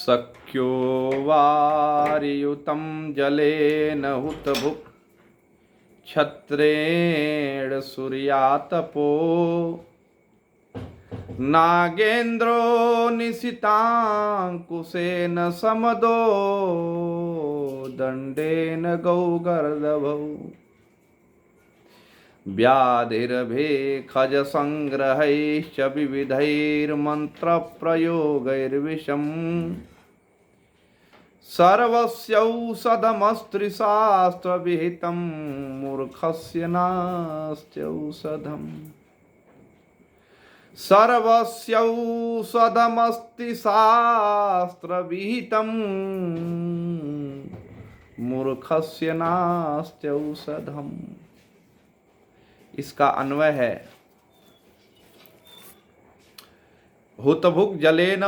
सख्यो वारियुतं जलेन हुतभुक् क्षत्रेण सूर्यातपो नागेन्द्रो निशितांकुशेन समदो दंडेन गौगर्दभौ व्याधिर्भेखज संग्रहैश्च विविधैर्मन्त्रप्रयोगैर्विषम् सर्वस्यौषधमस्त्रिशास्त्रविहितं मूर्खस्य नास्त्यौषधम् सर्वस्यौषधमस्त्रिशास्त्रविहितं मूर्खस्य नास्त्यौषधम्। इसका अन्वय है हुतभुक् जलेन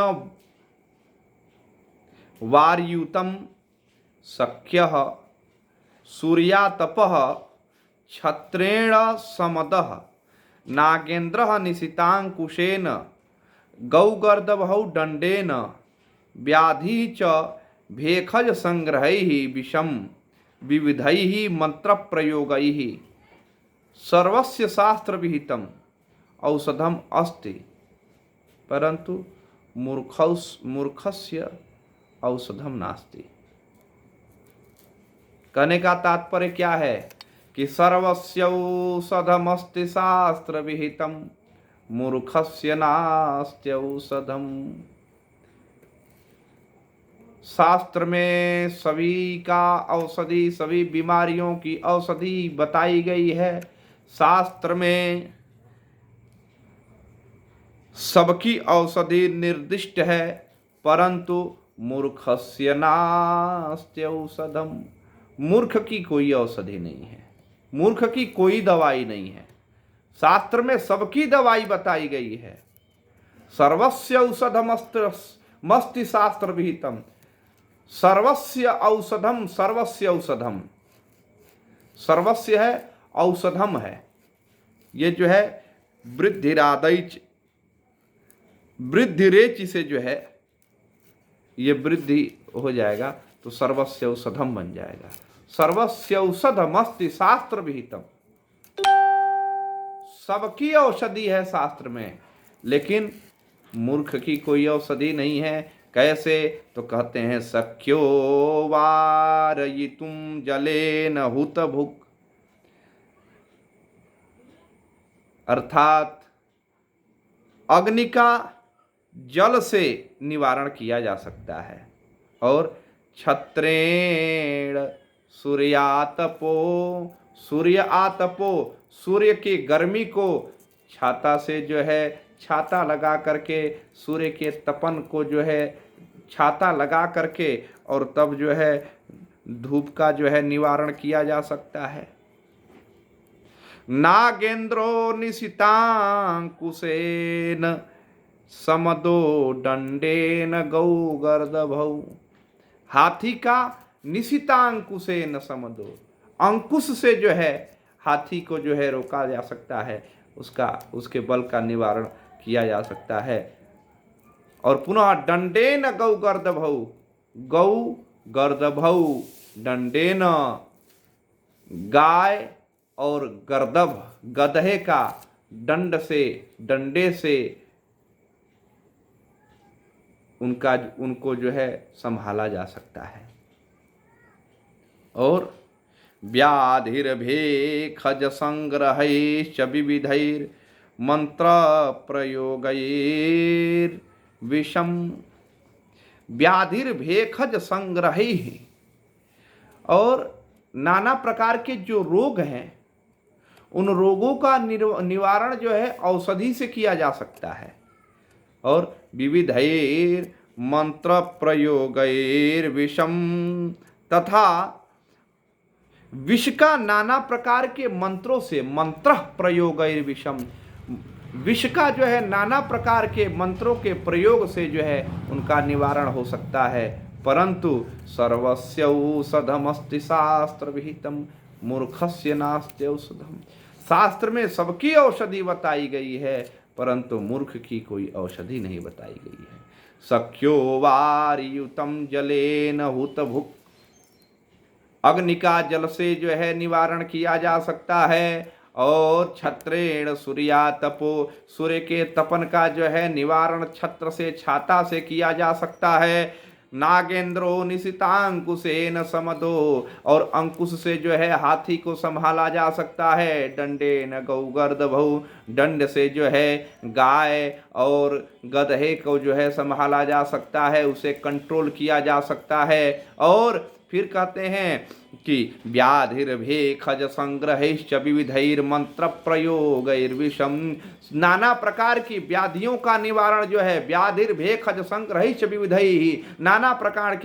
वारयुतं सख्यः सूर्यातपः क्षत्रेण समदः नागेन्द्रः निशितांकुशेन गौगर्दभौ दंडेन व्याधि च भेखज संग्रहैः विषम विविधैः मंत्रप्रयोगैः सर्वस्य शास्त्र विहितम औषधम अस्ति परंतु मूर्खस्य औषधम नास्ति। कहने का तात्पर्य क्या है कि सर्वस्य औषधमस्ति शास्त्र विहितम मूर्खस्य नास्ति औषधम। शास्त्र में सभी का औषधि, सभी बीमारियों की औषधि बताई गई है। शास्त्र में सबकी औषधि निर्दिष्ट है, परंतु मूर्खस्य नास्ति औषधम। मूर्ख की कोई औषधि नहीं है, मूर्ख की कोई दवाई नहीं है। शास्त्र में सबकी दवाई बताई गई है। सर्वस्य औषधमस्ति शास्त्र विहितम, सर्वस्य औषधम, सर्वस्य औषधम, सर्वस्य है औषधम है। ये जो है वृद्धिरादैच, वृद्धिरेच से जो है ये वृद्धि हो जाएगा तो सर्वस्य औषधम बन जाएगा। सर्वस्य औषधमस्ति शास्त्र विहितम, सबकी औषधि है शास्त्र में, लेकिन मूर्ख की कोई औषधि नहीं है। कैसे? तो कहते हैं सख्यो वारयितुं जलेन हुतभुक्, अर्थात अग्नि का जल से निवारण किया जा सकता है। और क्षत्रेण सूर्यातपो, सूर्य आतपो, सूर्य की गर्मी को छाता से जो है, छाता लगा करके सूर्य के तपन को जो है छाता लगा करके और तब जो है धूप का जो है निवारण किया जा सकता है। नागेन्द्रो निशितांकुशेन समदो दंडेन गौगर्दभौ, हाथी का निशितांकुशेन समदो, अंकुश से जो है हाथी को जो है रोका जा सकता है, उसके बल का निवारण किया जा सकता है। और पुनः दंडेन गौगर्दभौ, गौगर्दभौ दंडेन, गाय और गर्दभ गधे का दंड से, डंडे से उनको जो है संभाला जा सकता है। और व्याधिर्भेखज संग्रहैश्च विविधैर् मंत्र प्रयोगैर्विषम, व्याधिर्भेखज संग्रहैः, और नाना प्रकार के जो रोग हैं उन रोगों का निवारण जो है औषधि से किया जा सकता है। और विविधैर मंत्र प्रयोगैर्विषम, तथा विष का नाना प्रकार के मंत्रों से, मंत्र प्रयोगैर्विषम, विष का जो है नाना प्रकार के मंत्रों के प्रयोग से जो है उनका निवारण हो सकता है। परंतु सर्वस्य औषधमस्ति शास्त्र विहितम मूर्खस्य नास्ति औषधम। शास्त्र में सबकी औषधि बताई गई है, परंतु मूर्ख की कोई औषधि नहीं बताई गई है। सख्यो वारियुतम जलेन हुतभुक्। अग्नि का जल से जो है निवारण किया जा सकता है। और छत्रेण सूर्या तपो, सूर्य के तपन का जो है निवारण छत्र से, छाता से किया जा सकता है। नागेंद्रो निशितांकुशेन समदो, और अंकुश से जो है हाथी को संभाला जा सकता है। दंडेन गौगर्दभौ, दंड से जो है गाय और गधे को जो है संभाला जा सकता है, उसे कंट्रोल किया जा सकता है। और फिर कहते हैं कि व्याधिर्भेखज संग्रहिश्च विविधैर मंत्र प्रयोगैर्विषम, नाना प्रकार की व्याधियों का निवारण जो है, व्याधिर्भेखज संग्रहिश्च विविधैः, नाना प्रकार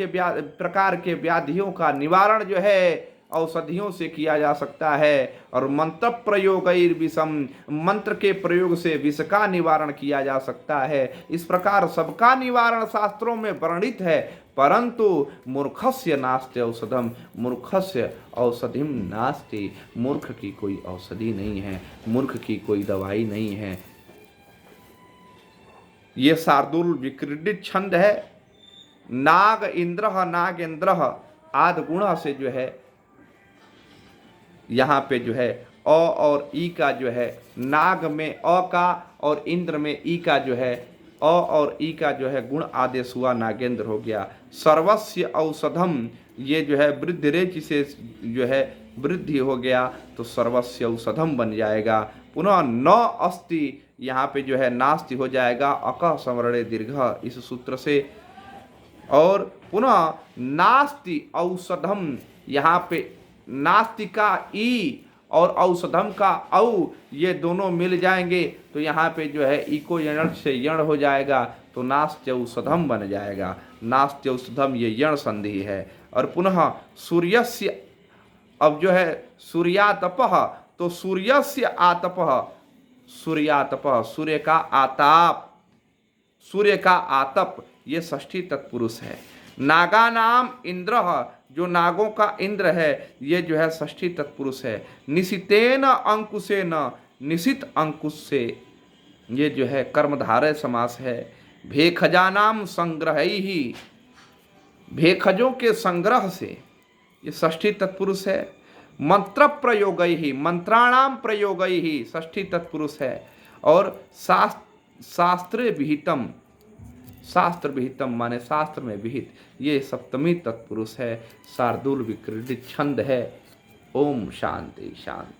के व्याधियों का निवारण जो है औषधियों से किया जा सकता है। और मंत्र प्रयोगैर्विषम, मंत्र के प्रयोग से विष का निवारण किया जा सकता है। इस प्रकार सबका निवारण शास्त्रों में वर्णित है। परंतु मूर्खस्य नास्ति औषधम, मूर्खस्य औषधिम नास्ति, मूर्ख की कोई औषधि नहीं है, मूर्ख की कोई दवाई नहीं है। ये शार्दूल विक्रीडित छंद है। नाग इंद्र, नागेंद्र आदि गुण से जो है यहाँ पे जो है अ और ई का जो है, नाग में अ का और इंद्र में ई का जो है, अ और ई का जो है गुण आदेश हुआ, नागेंद्र हो गया। सर्वस्य औषधम, ये जो है वृद्धि रेच से जो है वृद्धि हो गया तो सर्वस्य औषधम बन जाएगा। पुनः न अस्ति, यहाँ पे जो है नास्ति हो जाएगा, अक संवरणे दीर्घ इस सूत्र से। और पुनः नास्ति औषधम, यहाँ पे नास्ति का ई और औषधम का औ, ये दोनों मिल जाएंगे तो यहाँ पे जो है ई को यण से यण हो जाएगा तो नास्त्य औषधम बन जाएगा। नास्त्य औषधम ये यण संधि है। और पुनः सूर्यस्य, अब जो है सूर्यातपः, तो सूर्यस्य आतपः, सूर्यातपः सूर्य का आताप, सूर्य का आतप, ये षष्ठी तत्पुरुष है। नागानाम इंद्र, जो नागों का इंद्र है, ये जो है षष्ठी तत्पुरुष है। निशितेन अंकुशेन, निशित अंकुश से, ये जो है कर्मधारय समास है। भेखजानाम संग्रहैहि, भेखजों के संग्रह से, ये षष्ठी तत्पुरुष है। मंत्र प्रयोगैहि, मंत्राणाम प्रयोगैहि षष्ठी तत्पुरुष है। और शास्त्र विहितम, शास्त्र विहितम माने शास्त्र में विहित, ये सप्तमी तत्पुरुष है। शार्दूल विक्रीडित छंद है। ओम शांति शांति।